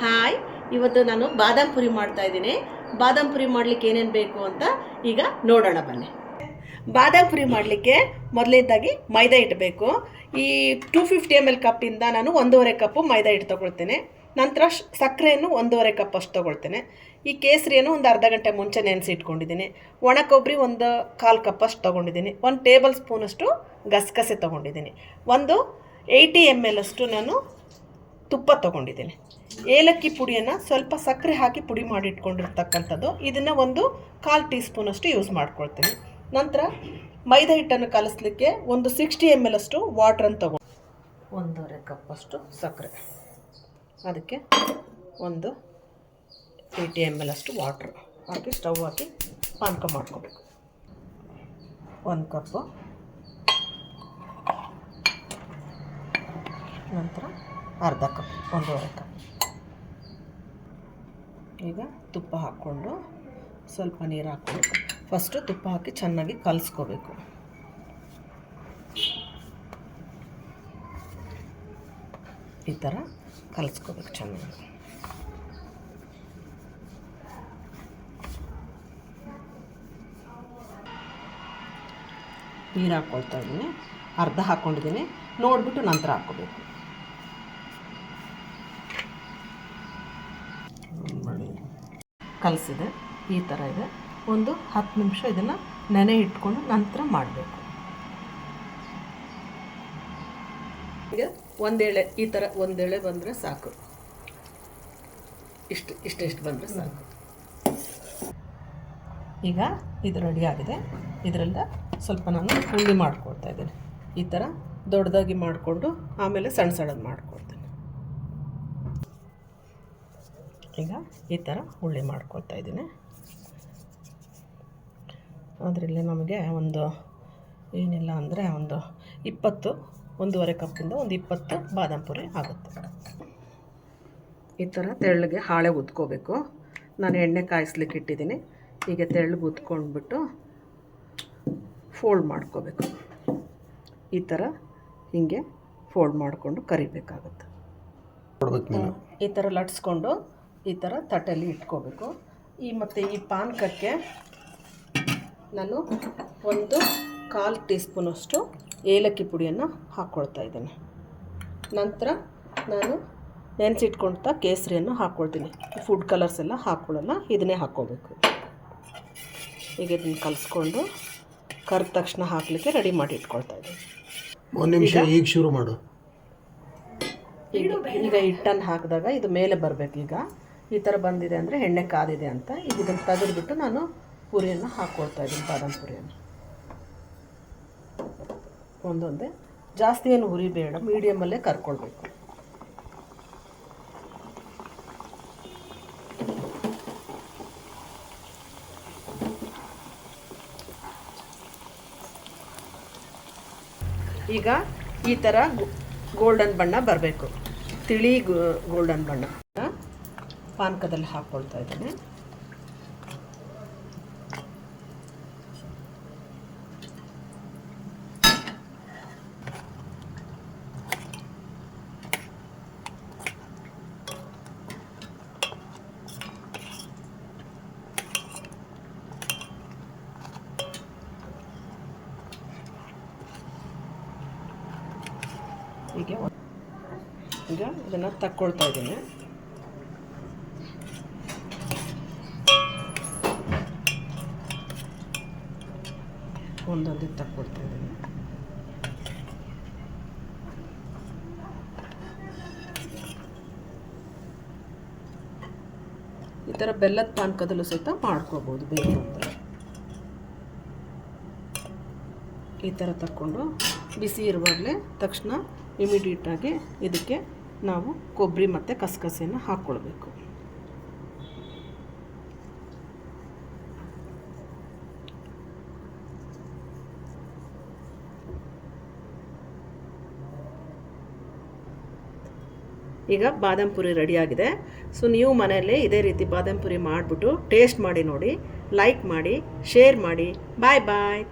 Hi, ಇವತ್ತು ನಾನು ಬಾದಾಮ್ ಪುರಿ ಮಾಡ್ತಾ ಇದ್ದೀನಿ. ಬಾದಾಮ್ ಪುರಿ ಮಾಡಲಿಕ್ಕೆ ಏನೇನು ಬೇಕು ಅಂತ ಈಗ ನೋಡೋಣ ಬನ್ನಿ. ಬಾದಾಮ್ ಪುರಿ ಮಾಡಲಿಕ್ಕೆ ಮೊದಲನೇದಾಗಿ ಮೈದಾ ಹಿಟ್ಟು ಬೇಕು. ಈ 250 ml ಕಪ್ಪಿಂದ ನಾನು 1.5 ಕಪ್ಪು ಮೈದಾ ಹಿಟ್ಟು ತೊಗೊಳ್ತೇನೆ. ನಂತರ ಸಕ್ಕರೆಯನ್ನು 1.5 ಕಪ್ ಅಷ್ಟು ತೊಗೊಳ್ತೇನೆ. ಈ ಕೇಸರಿಯನ್ನು ಒಂದು ಅರ್ಧ ಗಂಟೆ ಮುಂಚೆ ನೆನೆಸಿ ಇಟ್ಕೊಂಡಿದ್ದೀನಿ. ಒಣ ಕೊಬ್ಬರಿ ಒಂದು 1/4 ಕಪ್ ಅಷ್ಟು ತೊಗೊಂಡಿದ್ದೀನಿ. 1 ಟೇಬಲ್ ಸ್ಪೂನಷ್ಟು ಗಸಗಸೆ ತೊಗೊಂಡಿದ್ದೀನಿ. ಒಂದು 80 ml ಅಷ್ಟು ನಾನು ತುಪ್ಪ ತೊಗೊಂಡಿದ್ದೀನಿ. ಏಲಕ್ಕಿ ಪುಡಿಯನ್ನು ಸ್ವಲ್ಪ ಸಕ್ಕರೆ ಹಾಕಿ ಪುಡಿ ಮಾಡಿ ಇಟ್ಕೊಂಡಿರ್ತಕ್ಕಂಥದ್ದು. ಇದನ್ನು ಒಂದು 1/4 ಟೀ ಸ್ಪೂನಷ್ಟು ಯೂಸ್ ಮಾಡ್ಕೊಳ್ತೀನಿ. ನಂತರ ಮೈದಾ ಹಿಟ್ಟನ್ನು ಕಲಿಸ್ಲಿಕ್ಕೆ ಒಂದು 60 ml ಅಷ್ಟು ವಾಟ್ರನ್ನು ತೊಗೊಂಡು 1.5 ಕಪ್ಪಷ್ಟು ಸಕ್ಕರೆ, ಅದಕ್ಕೆ ಒಂದು 80 ml ಅಷ್ಟು ವಾಟ್ರ್ ಹಾಕಿ ಸ್ಟವ್ ಹಾಕಿ ಪಾನಕ ಮಾಡ್ಕೋಬೇಕು. 1 ಕಪ್ಪು, ನಂತರ ಅರ್ಧ ಕಪ್, 1.5 ಕಪ್. ಈಗ ತುಪ್ಪ ಹಾಕ್ಕೊಂಡು ಸ್ವಲ್ಪ ನೀರು ಹಾಕ್ಕೋಬೇಕು. ಫಸ್ಟು ತುಪ್ಪ ಹಾಕಿ ಚೆನ್ನಾಗಿ ಕಲಿಸ್ಕೋಬೇಕು. ಈ ಥರ ಕಲಿಸ್ಕೋಬೇಕು ಚೆನ್ನಾಗಿ. ನೀರು ಹಾಕ್ಕೊಳ್ತಾ ಇದ್ದೀನಿ, ಅರ್ಧ ಹಾಕ್ಕೊಂಡಿದ್ದೀನಿ, ನೋಡಿಬಿಟ್ಟು ನಂತರ ಹಾಕ್ಕೋಬೇಕು. ಕಲಸಿದೆ, ಈ ಥರ ಇದೆ. ಒಂದು 10 ನಿಮಿಷ ಇದನ್ನು ನೆನೆ ಇಟ್ಕೊಂಡು ನಂತರ ಮಾಡಬೇಕು. ಈಗ ಒಂದೇಳೆ, ಈ ಥರ ಒಂದೇಳೆ ಬಂದರೆ ಸಾಕು. ಇಷ್ಟು ಬಂದರೆ ಸಾಕು. ಈಗ ಇದು ರೆಡಿ ಆಗಿದೆ. ಇದರಿಂದ ಸ್ವಲ್ಪ ನಾನು ಹುಳಿ ಮಾಡ್ಕೊಳ್ತಾ ಇದ್ದೀನಿ. ಈ ಥರ ದೊಡ್ಡದಾಗಿ ಮಾಡಿಕೊಂಡು ಆಮೇಲೆ ಸಣ್ಣ ಸಣ್ಣದು ಮಾಡ್ಕೊಳ್ತೀನಿ. ಈಗ ಈ ಥರ ಹುಳಿ ಮಾಡ್ಕೊಳ್ತಾ ಇದ್ದೀನಿ. ಅದರಲ್ಲಿ ನಮಗೆ ಒಂದು ಏನಿಲ್ಲ ಅಂದರೆ ಒಂದು 20, 1.5 ಕಪ್ಪಿಂದ ಒಂದು 20 ಬಾದಾಮ್ ಪುರಿ ಆಗುತ್ತೆ. ಈ ಥರ ತೆಳ್ಳಗೆ ಹಾಳೆ ಉದ್ಕೋಬೇಕು. ನಾನು ಎಣ್ಣೆ ಕಾಯಿಸ್ಲಿಕ್ಕೆ ಇಟ್ಟಿದ್ದೀನಿ. ಹೀಗೆ ತೆಳ್ಳಗೆ ಉದ್ಕೊಂಡ್ಬಿಟ್ಟು ಫೋಲ್ಡ್ ಮಾಡ್ಕೋಬೇಕು. ಈ ಥರ ಹೀಗೆ ಫೋಲ್ಡ್ ಮಾಡಿಕೊಂಡು ಕರಿಬೇಕಾಗುತ್ತೆ. ಈ ಥರ ಲಟ್ಸ್ಕೊಂಡು ಈ ಥರ ತಟ್ಟೆಯಲ್ಲಿ ಇಟ್ಕೋಬೇಕು. ಮತ್ತು ಈ ಪಾನಕಕ್ಕೆ ನಾನು ಒಂದು 1/4 ಟೀ ಸ್ಪೂನಷ್ಟು ಏಲಕ್ಕಿ ಪುಡಿಯನ್ನು ಹಾಕ್ಕೊಳ್ತಾ ಇದ್ದೀನಿ. ನಂತರ ನಾನು ನೆನೆಸಿಟ್ಕೊಳ್ತಾ ಕೇಸರಿಯನ್ನು ಹಾಕ್ಕೊಳ್ತೀನಿ. ಫುಡ್ ಕಲರ್ಸ್ ಎಲ್ಲ ಹಾಕ್ಕೊಳ್ಳಲ್ಲ, ಇದನ್ನೇ ಹಾಕ್ಕೋಬೇಕು. ಈಗ ಇದನ್ನು ಕಲಿಸ್ಕೊಂಡು ಕರೆದ ತಕ್ಷಣ ಹಾಕಲಿಕ್ಕೆ ರೆಡಿ ಮಾಡಿ ಇಟ್ಕೊಳ್ತಾ ಇದ್ದೀನಿ. ಒಂದು ನಿಮಿಷ, ಈಗ ಶುರು ಮಾಡು. ಈಗ ಹಿಟ್ಟನ್ನು ಹಾಕಿದಾಗ ಇದು ಮೇಲೆ ಬರಬೇಕು. ಈಗ ಈ ಥರ ಬಂದಿದೆ ಅಂದರೆ ಎಣ್ಣೆ ಕಾದಿದೆ ಅಂತ. ಈಗ ಇದನ್ನು ತೆಗೆದುಬಿಟ್ಟು ನಾನು ಪುರಿಯನ್ನು ಹಾಕ್ಕೊಳ್ತಾ ಇದ್ದೀನಿ. ಬಾದಾಮ್ ಪುರಿಯನ್ನು ಒಂದೊಂದೇ, ಜಾಸ್ತಿ ಏನು ಹುರಿ ಬೇಡ, ಮೀಡಿಯಮಲ್ಲೇ ಕರ್ಕೊಳ್ಬೇಕು. ಈಗ ಈ ಥರ ಗೋಲ್ಡನ್ ಬಣ್ಣ ಬರಬೇಕು, ತಿಳಿ ಗೋಲ್ಡನ್ ಬಣ್ಣ. ಪಾನಕದಲ್ಲಿ ಹಾಕ್ಕೊಳ್ತಾ ಇದ್ದೀನಿ. ಈಗ ಇದನ್ನು ತಕ್ಕೊಳ್ತಾ ಇದ್ದೀನಿ. ಒಂದೊಂದು ತಕ್ಕೊಳ್ತಾ ಇದ್ದೀನಿ. ಈ ಥರ ಬೆಲ್ಲದ ಪಾನಕದಲ್ಲೂ ಸಹಿತ ಮಾಡ್ಕೋಬೋದು ಬೇಕು ಅಂದರೆ. ಈ ಥರ ತಕ್ಕೊಂಡು ಬಿಸಿ ಇರುವಾಗಲೇ ತಕ್ಷಣ ಇಮಿಡಿಯೇಟಾಗಿ ಇದಕ್ಕೆ ನಾವು ಕೊಬ್ಬರಿ ಮತ್ತು ಕಸಕಸೆಯನ್ನು ಹಾಕ್ಕೊಳ್ಬೇಕು. ಈಗ ಬಾದಾಮ್ ಪುರಿ ರೆಡಿಯಾಗಿದೆ. ಸೊ ನೀವು ಮನೆಯಲ್ಲೇ ಇದೇ ರೀತಿ ಬಾದಾಮ್ ಪುರಿ ಮಾಡಿಬಿಟ್ಟು ಟೇಸ್ಟ್ ಮಾಡಿ ನೋಡಿ, ಲೈಕ್ ಮಾಡಿ, ಶೇರ್ ಮಾಡಿ. ಬಾಯ್ ಬಾಯ್.